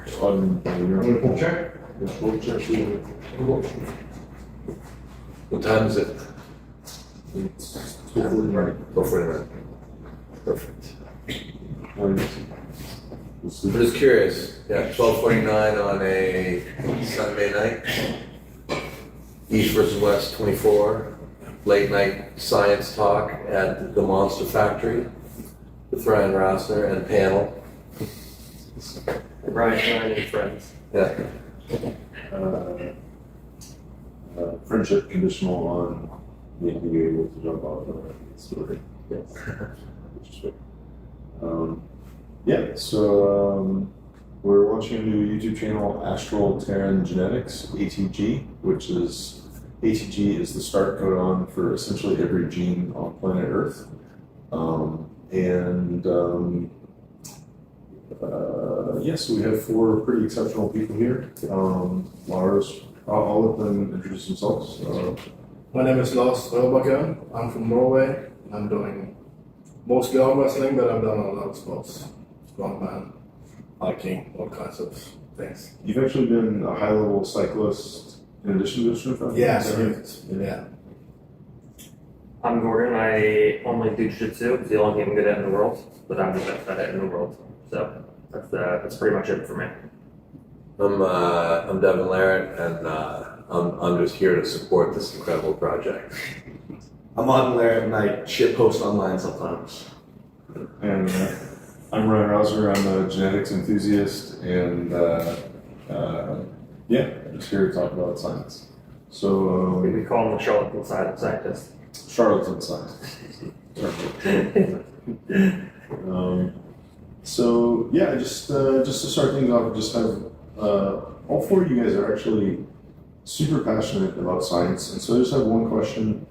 On your check? What time is it? It's 12:49. Perfect. I'm It's just curious. Yeah, 12:49 on a Sunday night. East versus West 24. Late night science talk at the Monster Factory with Ryan Rossner and panel. Ryan and friends. Yeah. friendship conditional on me being able to jump off the story. Yes. Which is good. Yeah, so we're launching a new YouTube channel, Astral Terran Genetics, ATG, which is ATG is the start codon for essentially every gene on planet Earth. Yes, we have 4 pretty exceptional people here. Lars, I'll let them introduce themselves. My name is Lars Rørbakken. I'm from Norway. I'm doing mostly arm wrestling, but I've done a lot of sports. Strongman, hiking, all kinds of things. You've actually been a high-level cyclist in addition to Strongman? Yeah. I'm Gordon. I only do jiu-jitsu. It's the only game I'm good at in the world, but I'm the best at it in the world. So that's pretty much it for me. I'm Devon Larratt, and I'm just here to support this incredible project. I'm Auden Larratt, and I shit post online sometimes. And I'm Ryan Rouser. I'm a genetics enthusiast, and yeah, just here to talk about science. So We could call him the charlatan scientist. charlatan science. So yeah, just to start things off, just have all 4 of you guys are actually super passionate about science, and so I just have one question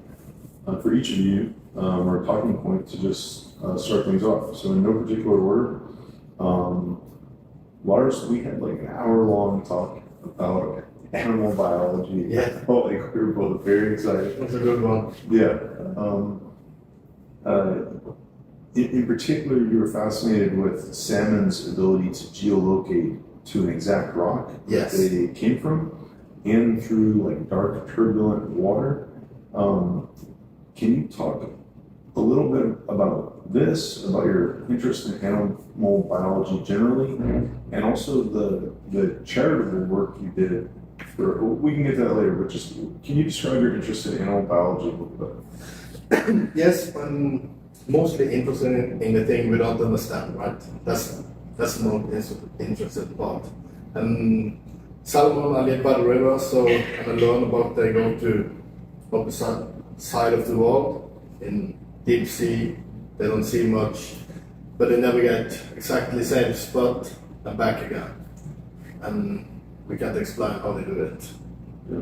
for each of you, or a talking point to just start things off. So in no particular order, Lars, we had like an hour-long talk about animal biology. Yeah. I felt like we were both very excited. That's a good one. Yeah. In particular, you were fascinated with salmon's ability to geolocate to an exact rock Yes. that they came from, and through like dark, turbulent water. Can you talk a little bit about this, about your interest in animal biology generally, and also the charitable work you did? We can get to that later, but just can you describe your interest in animal biology a little bit? Yes, I'm mostly interested in the thing we don't understand, right? That's the most interesting part. And salmon, I live by the river, so I learn about they go to opposite side of the world in deep sea. They don't see much, but they never get exactly same spot and back again. And we can't explain how they do it. Yeah.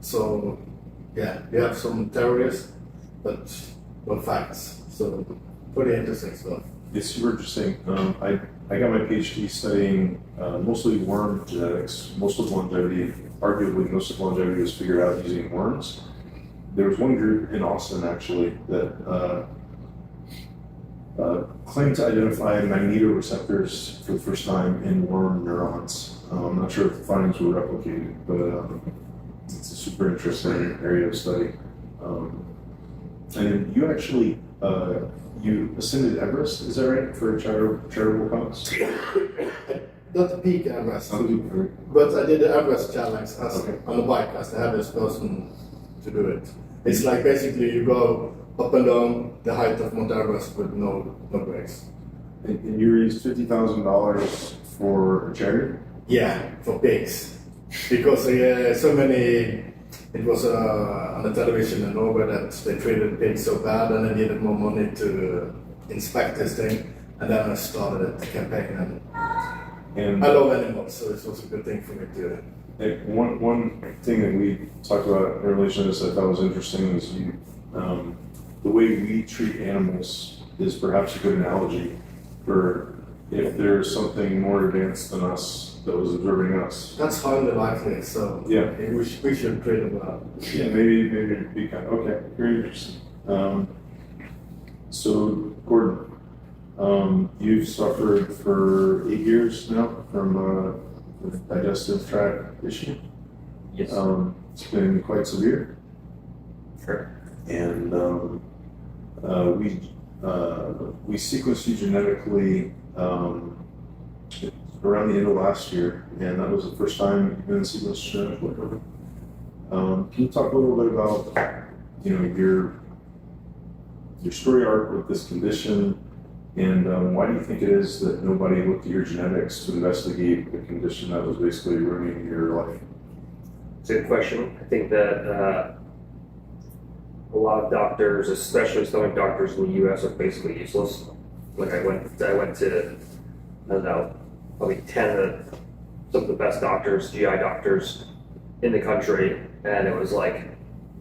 So yeah, we have some theories, but no facts. So pretty interesting stuff. It's super interesting. I got my PhD studying mostly worm genetics. Most of longevity, arguably most of longevity, was figured out using worms. There was one group in Austin actually that claimed to identify magnetoreceptors for the first time in worm neurons. I'm not sure if the findings were replicated, but it's a super interesting area of study. And you actually you ascended Everest, is that right, for a charitable cause? Not peak Everest, Okay. but I did the Everest challenge as Okay. on the bike as the heaviest person to do it. It's like basically you go up and down the height of Mount Everest with no brakes. And you raised $50,000 for a charity? Yeah, for pigs. Because so many, it was on the television in Norway that they treated pigs so bad and they needed more money to inspect this thing. And then I started the campaign. And I love animals, so it was a good thing for me to. One thing that we talked about in relation to this I thought was interesting is the way we treat animals is perhaps a good analogy for if there's something more advanced than us that was observing us. That's highly likely, so Yeah. we should treat them well. Yeah, maybe it'd be kind of, okay, very interesting. So Gordon, you've suffered for 8 years now from with digestive tract issue. Yes. It's been quite severe, Sure. and we sequenced you genetically around the end of last year, and that was the first time you've been sequenced genetically. Can you talk a little bit about, your story arc with this condition, and why do you think it is that nobody looked at your genetics to investigate the condition that was basically ruining your life? It's a good question. I think that a lot of doctors, especially stomach doctors in the U.S., are basically useless. Like I went to, I don't know, probably 10 of some of the best doctors, GI doctors in the country, and it was like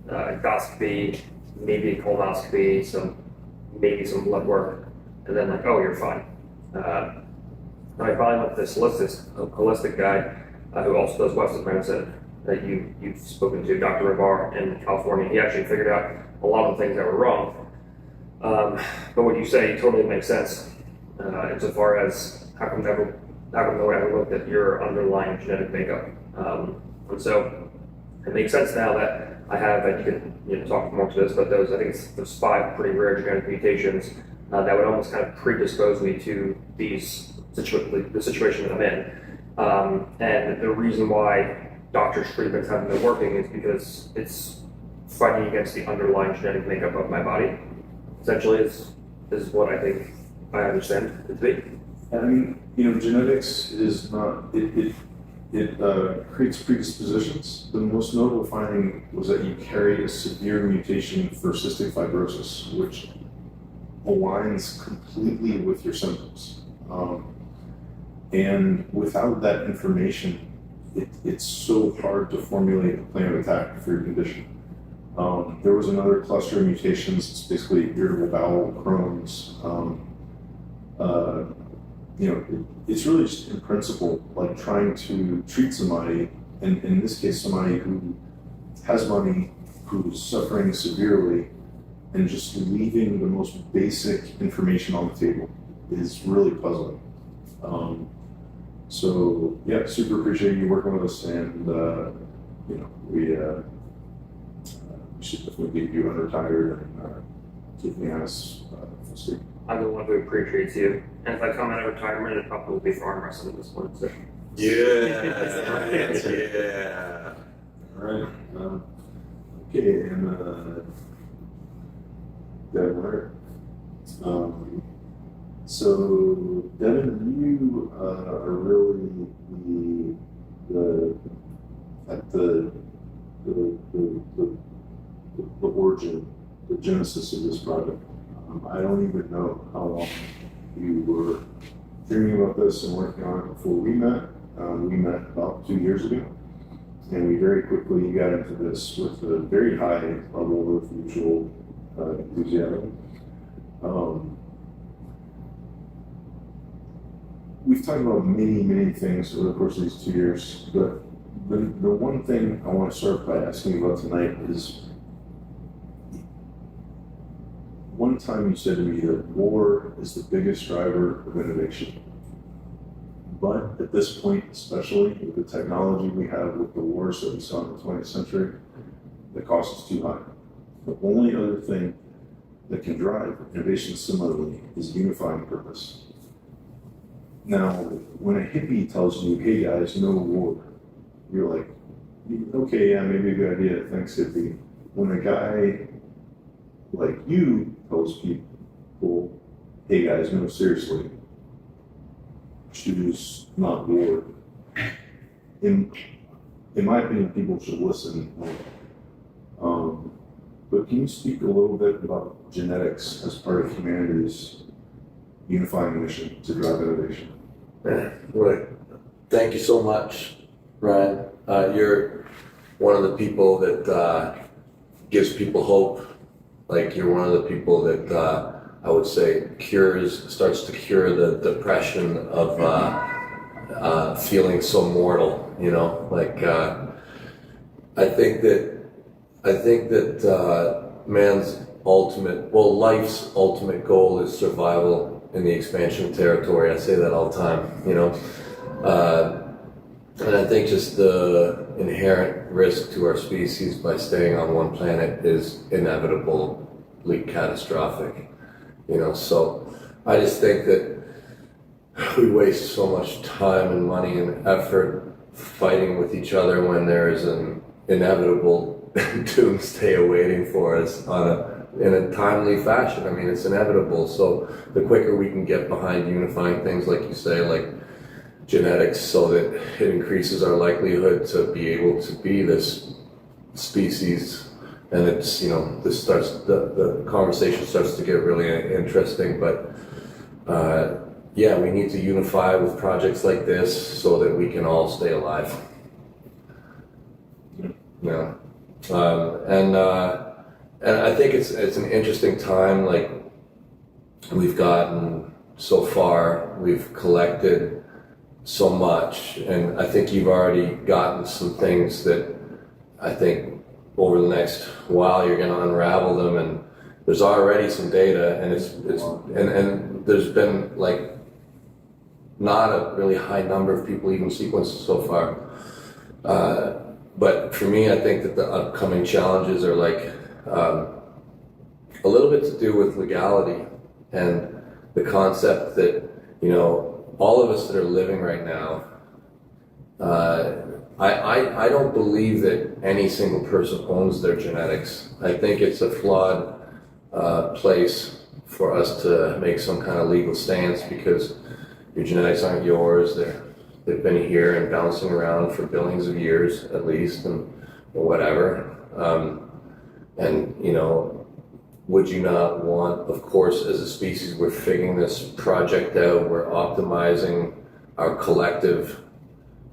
endoscopy, maybe a colonoscopy, maybe some blood work, and then like, oh, you're fine. And I finally went to this holistic guy who also does Western medicine that you've spoken to, Dr. Reprogramming in California. He actually figured out a lot of the things that were wrong. But what you say totally makes sense insofar as how come no one ever looked at your underlying genetic makeup. And so it makes sense now that I have, and you can talk more to this, but there's 5 pretty rare genetic mutations that would almost kind of predispose me to the situation that I'm in. And the reason why doctors' treatments haven't been working is because it's fighting against the underlying genetic makeup of my body. Essentially, is what I think I understand it to be. I mean, genetics is not, it creates predispositions. The most notable finding was that you carry a severe mutation for cystic fibrosis, which aligns completely with your symptoms. And without that information, it's so hard to formulate a plan of attack for your condition. There was another cluster of mutations. It's basically irritable bowel, Crohn's. It's really just in principle, like trying to treat somebody, and in this case, somebody who has money, who's suffering severely, and just leaving the most basic information on the table is really puzzling. So yeah, super appreciate you working with us, and we should definitely get you unretired and keep me honest for sleep. I'm the one who appreciates you. And if I come out of retirement, it probably will be for arm wrestling this one. So. Yeah. Yeah. All right. Okay, and Devon. So Devon, you are really the origin, the genesis of this project. I don't even know how long you were dreaming about this and working on it before we met. We met about 2 years ago, and we very quickly got into this with a very high level of mutual enthusiasm. We've talked about many things over the course of these 2 years, but the one thing I want to start by asking you about tonight is, one time you said to me that war is the biggest driver of innovation. But at this point, especially with the technology we have with the wars that we saw in the 20th century, the cost is too high. The only other thing that can drive innovation similarly is unifying purpose. Now, when a hippie tells you, hey guys, no war, you're like, okay, yeah, maybe a good idea, thanks hippie. When a guy like you tells people, hey guys, no, seriously, choose not war. In my opinion, people should listen. But can you speak a little bit about genetics as part of humanity's unifying mission to drive innovation? Right. Thank you so much, Ryan. You're one of the people that gives people hope. Like, you're one of the people that I would say starts to cure the depression of feeling so mortal. I think that life's ultimate goal is survival in the expansion of territory. I say that all the time. And I think just the inherent risk to our species by staying on one planet is inevitably catastrophic. So I just think that we waste so much time and money and effort fighting with each other when there is an inevitable doomsday awaiting for us in a timely fashion. I mean, it's inevitable. So the quicker we can get behind unifying things, like you say, like genetics, so that it increases our likelihood to be able to be this species, and it's, this starts, the conversation starts to get really interesting. But yeah, we need to unify with projects like this so that we can all stay alive. Yeah. And I think it's an interesting time. Like, we've gotten so far, we've collected so much, and I think you've already gotten some things that I think over the next while you're going to unravel them, and there's already some data, and and there's been like not a really high number of people even sequenced so far. But for me, I think that the upcoming challenges are like a little bit to do with legality and the concept that, all of us that are living right now, I don't believe that any single person owns their genetics. I think it's a flawed place for us to make some kind of legal stance, because your genetics aren't yours. They've been here and bouncing around for billions of years at least, or whatever. And would you not want, of course, as a species, we're figuring this project out, we're optimizing our collective,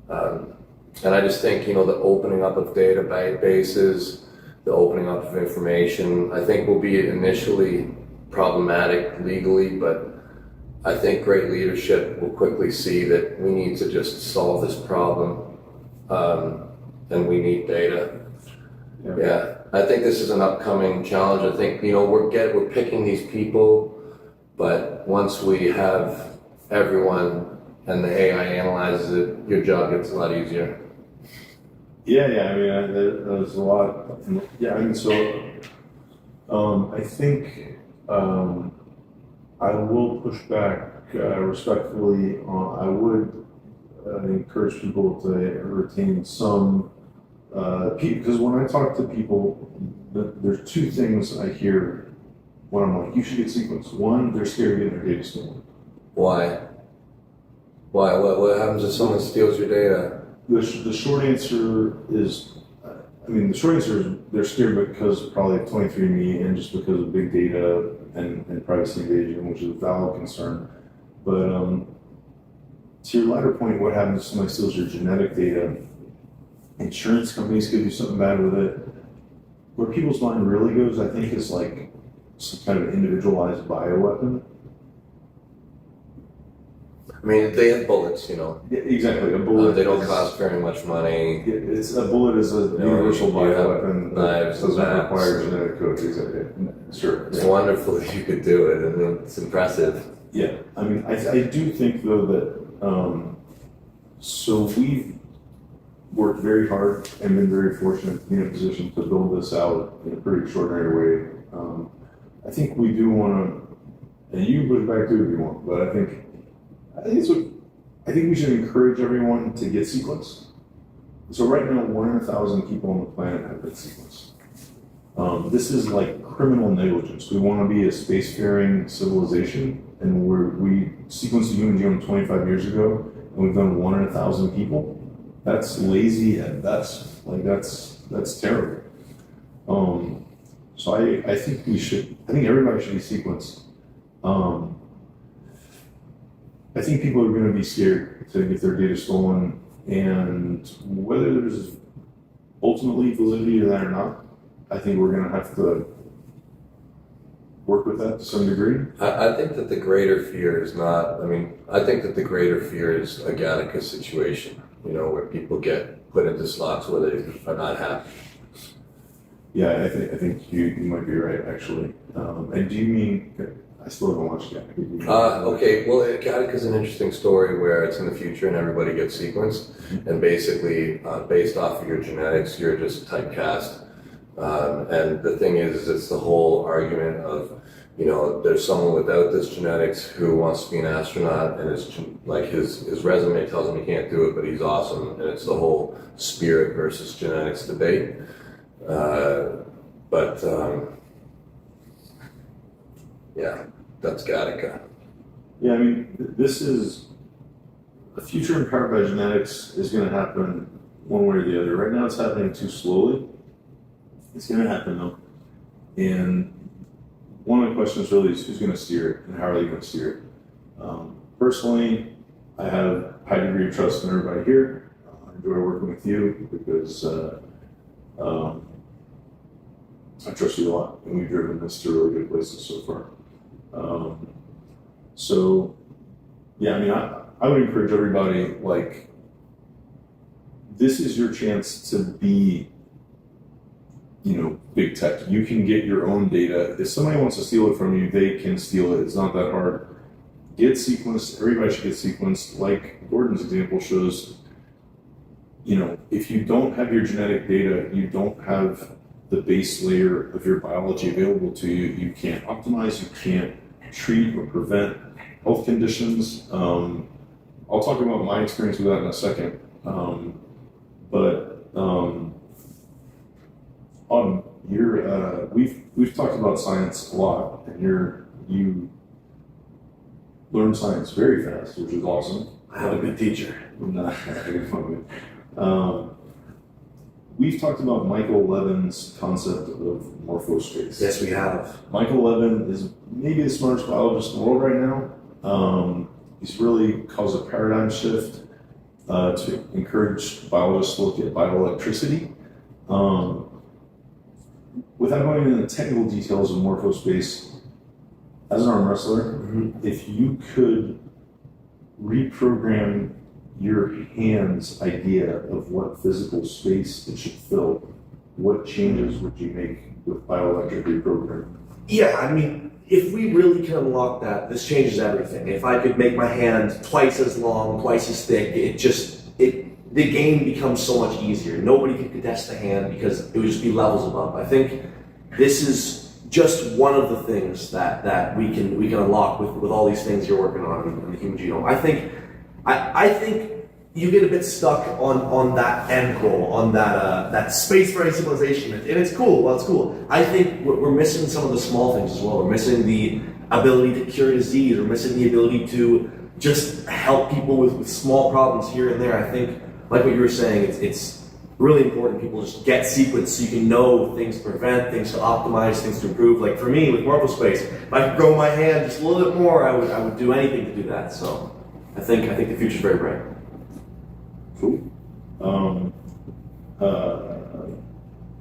and I just think, the opening up of databases, the opening up of information, I think will be initially problematic legally, but I think great leadership will quickly see that we need to just solve this problem, and we need data. Yeah, I think this is an upcoming challenge. I think, we're picking these people, but once we have everyone and the AI analyzes it, your job gets a lot easier. Yeah, I mean, there's a lot. Yeah, I mean, so I think I will push back respectfully. I would encourage people to retain some. Because when I talk to people, there's two things I hear when I'm like, you should get sequenced. One, they're scared to get their data stolen. Why? What happens if someone steals your data? The short answer is, they're scared because probably of 23andMe and just because of big data and privacy invasion, which is a valid concern. But to your latter point, what happens if somebody steals your genetic data? Insurance companies could do something bad with it. Where people's mind really goes, I think, is like some kind of individualized bioweapon. I mean, they have bullets, Yeah, exactly. A bullet. They don't cost very much money. A bullet is a universal bioweapon that knives doesn't and require bats. genetic code. Exactly. Sure. It's wonderful that you could do it, and it's impressive. Yeah, I mean, I do think though that so we've worked very hard and been very fortunate to be in a position to build this out in a pretty extraordinary way. I think we do want to, and you can push back too if you want, but I think we should encourage everyone to get sequenced. So right now, 1 in 1,000 people on the planet have been sequenced. This is like criminal negligence. We want to be a spacefaring civilization, and we sequenced the human genome 25 years ago, and we've done 1 in 1,000 people. That's lazy at best. Like that's terrible. So I think everybody should be sequenced. I think people are going to be scared to get their data stolen, and whether there's ultimately validity to that or not, I think we're going to have to work with that to some degree. I think that the greater fear is not, I think that the greater fear is a Gattaca situation, where people get put into slots where they are not happy. Yeah, I think you might be right, actually. And do you mean, I still haven't watched it. Okay, well, Gattaca's an interesting story where it's in the future and everybody gets sequenced, and basically, based off of your genetics, you're just typecast. And the thing is, it's the whole argument of, you know, there's someone without this genetics who wants to be an astronaut, and his resume tells him he can't do it, but he's awesome, and it's the whole spirit versus genetics debate. Yeah, that's Gattaca. Yeah, I mean, this is the future empowered by genetics is going to happen one way or the other. Right now, it's happening too slowly. It's going to happen though. And one of the questions really is who's going to steer it and how are they going to steer it? Personally, I have a high degree of trust in everybody here. I enjoy working with you because I trust you a lot, and we've driven this to really good places so far. So, yeah, I mean, I would encourage everybody, like, this is your chance to be, you know, big tech. You can get your own data. If somebody wants to steal it from you, they can steal it. It's not that hard. Get sequenced. Everybody should get sequenced. Like Gordon's example shows, you know, if you don't have your genetic data, you don't have the base layer of your biology available to you. You can't optimize, you can't treat or prevent health conditions. I'll talk about my experience with that in a second. We've talked about science a lot, and you learn science very fast, which is awesome. I have a good teacher. We've talked about Michael Levin's concept of morphospace. Yes, we have. Michael Levin is maybe the smartest biologist in the world right now. He's really caused a paradigm shift to encourage biologists to look at bioelectricity. Without going into the technical details of morphospace, as an arm wrestler, if you could reprogram your hand's idea of what physical space it should fill, what changes would you make with bioelectric reprogramming? Yeah, I mean, if we really can unlock that, this changes everything. If I could make my hand twice as long, twice as thick, the game becomes so much easier. Nobody can contest the hand because it would just be levels above. I think this is just one of the things that we can unlock with all these things you're working on in the human genome. I think you get a bit stuck on that end goal, on that spacefaring civilization, and it's cool. Well, it's cool. I think we're missing some of the small things as well. We're missing the ability to cure disease. We're missing the ability to just help people with small problems here and there. I think, like what you were saying, it's really important people just get sequenced so you can know things to prevent, things to optimize, things to improve. Like for me with morphospace, if I could grow my hand just a little bit more, I would do anything to do that. So I think the future's very bright. Cool.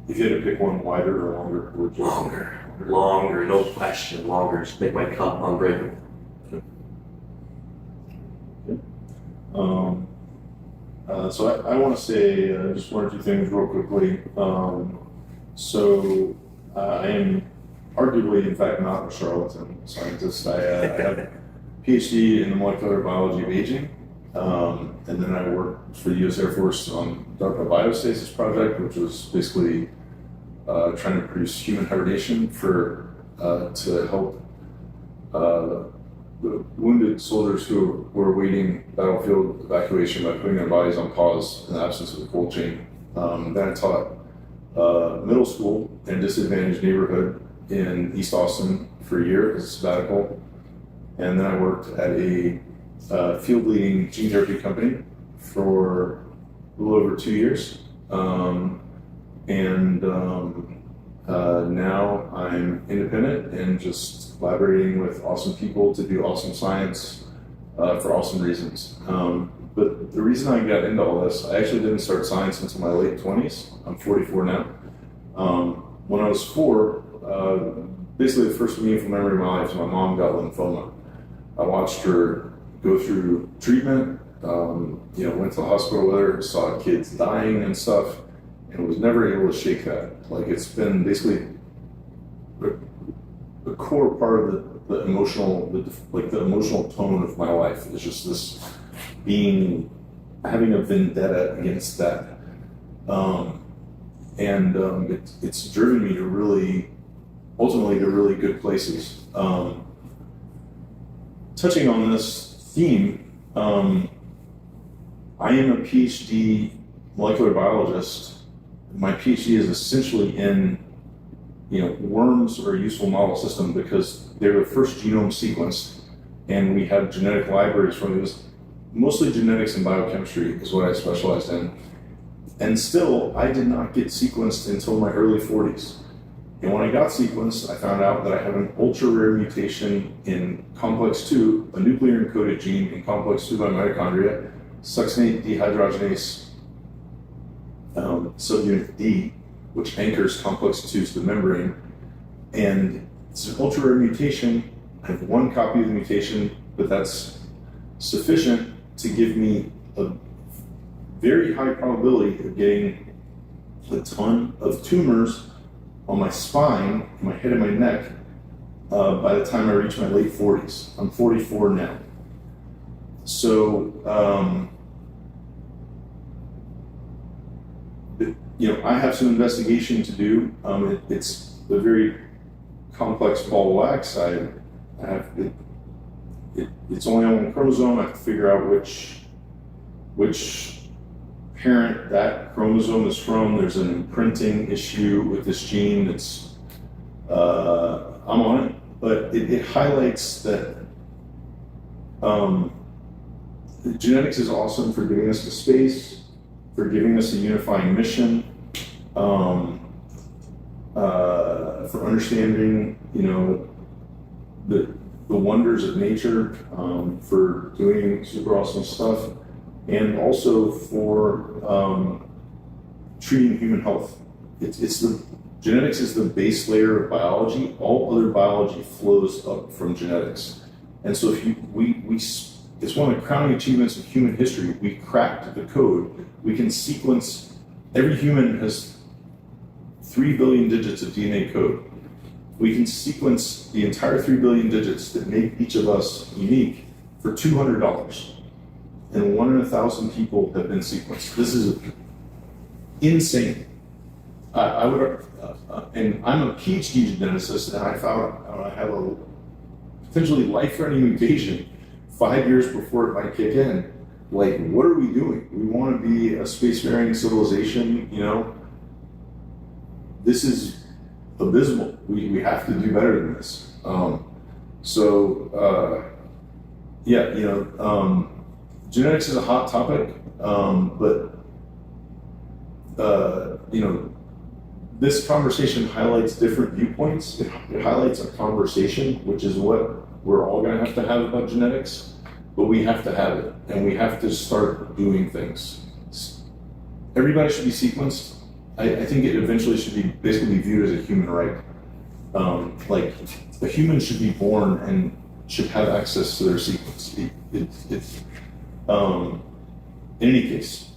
If you had to pick one, wider or longer, would you? Longer, no question, longer. Just make my cup unbreakable. So I want to say just one or two things real quickly. I am arguably, in fact, not a charlatan scientist. I have a PhD in the molecular biology of aging, and then I worked for the U.S. Air Force on DARPA Biostasis project, which was basically trying to produce human hibernation to help the wounded soldiers who were awaiting battlefield evacuation by putting their bodies on pause in the absence of a cold chain. Then I taught middle school in a disadvantaged neighborhood in East Austin for a year as a sabbatical. And then I worked at a field leading gene therapy company for a little over 2 years. Now I'm independent and just collaborating with awesome people to do awesome science for awesome reasons. But the reason I got into all this, I actually didn't start science until my late 20s. I'm 44 now. When I was 4, basically the first meaningful memory of my life, my mom got lymphoma. I watched her go through treatment, went to the hospital with her, saw kids dying and stuff, and was never able to shake that. Like, it's been basically a core part of the emotional, the emotional tone of my life is just this having a vendetta against that. It's driven me to ultimately to really good places. Touching on this theme, I am a PhD molecular biologist. My PhD is essentially in, worms are a useful model system because they're the first genome sequenced, and we have genetic libraries from it. Was mostly genetics and biochemistry is what I specialized in. And still, I did not get sequenced until my early 40s. And when I got sequenced, I found out that I have an ultra-rare mutation in complex 2, a nuclear encoded gene in complex 2 by mitochondria, succinate dehydrogenase subunit D, which anchors complex 2 to the membrane. And it's an ultra-rare mutation. I have one copy of the mutation, but that's sufficient to give me a very high probability of getting a ton of tumors on my spine, my head and my neck by the time I reach my late 40s. I'm 44 now. So, I have some investigation to do. It's a very complex ball of wax. It's only on one chromosome. I have to figure out which parent that chromosome is from. There's an imprinting issue with this gene that's, I'm on it, but it highlights that genetics is awesome for giving us the space, for giving us a unifying mission, for understanding, the wonders of nature, for doing super awesome stuff, and also for treating human health. Genetics is the base layer of biology. All other biology flows up from genetics. And so it's one of the crowning achievements of human history. We cracked the code. We can sequence, every human has 3 billion digits of DNA code. We can sequence the entire 3 billion digits that make each of us unique for $200. And 1 in 1,000 people have been sequenced. This is insane. And I'm a PhD geneticist, and I found I have a potentially life-threatening mutation 5 years before it might kick in. Like, what are we doing? We want to be a spacefaring civilization, This is abysmal. We have to do better than this. Genetics is a hot topic, but this conversation highlights different viewpoints. It highlights a conversation, which is what we're all going to have about genetics, but we have to have it, and we have to start doing things. Everybody should be sequenced. I think it eventually should be basically viewed as a human right. Like, a human should be born and should have access to their sequence. In any case,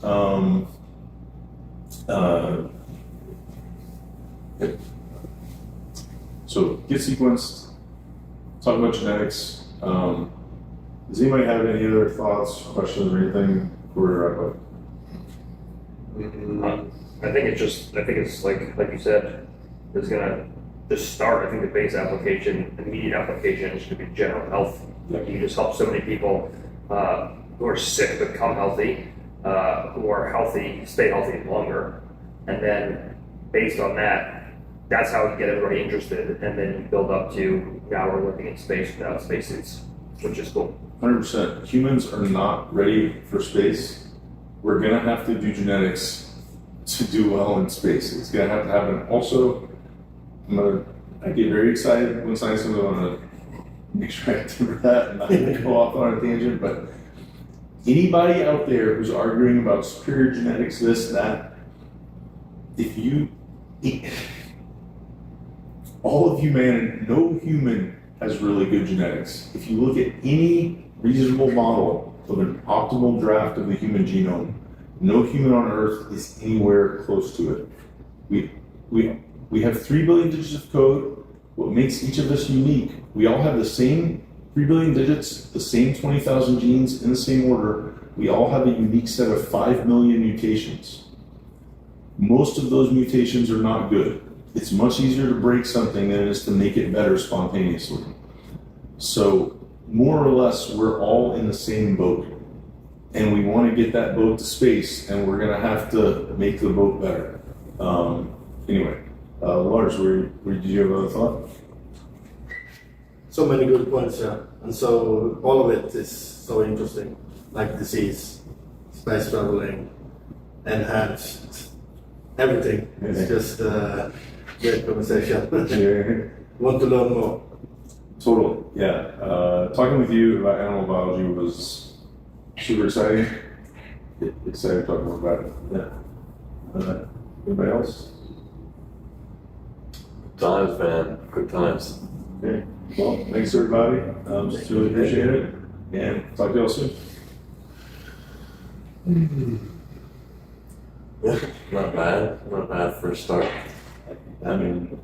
so get sequenced, talk about genetics. Does anybody have any other thoughts, questions, or anything before we wrap up? I think it's like you said, it's gonna just start. I think the base application, immediate application, is gonna be general health. Like, you just help so many people who are sick become healthy, who are healthy stay healthy longer, and then based on that, that's how you get everybody interested, and then you build up to now we're looking at space without spacesuits, which is cool. 100%. Humans are not ready for space. We're gonna have to do genetics to do well in space. It's gonna have to happen. Also, I get very excited when science comes on. I'm gonna make sure I temper that and not go off on a tangent, but anybody out there who's arguing about superior genetics, this, that, all of humanity, no human has really good genetics. If you look at any reasonable model of an optimal draft of the human genome, no human on Earth is anywhere close to it. We have 3 billion digits of code. what makes each of us unique, we all have the same 3 billion digits, the same 20,000 genes in the same order. We all have a unique set of 5 million mutations. Most of those mutations are not good. It's much easier to break something than it is to make it better spontaneously. So more or less, we're all in the same boat. And we want to get that boat to space, and we're going to have to make the boat better. Anyway, Lars, did you have a thought? So many good points, yeah. And so all of it is so interesting, like disease, space traveling, enhanced, everything. It's just great conversation. Yeah. Want to learn more. Totally, yeah. Talking with you about animal biology was super exciting. Excited to talk more about it. Yeah. Anybody else? Times, man. Good times. Okay. Well, thanks everybody. Just really appreciate it. And talk to y'all soon. Not bad. Not bad for a start. I mean,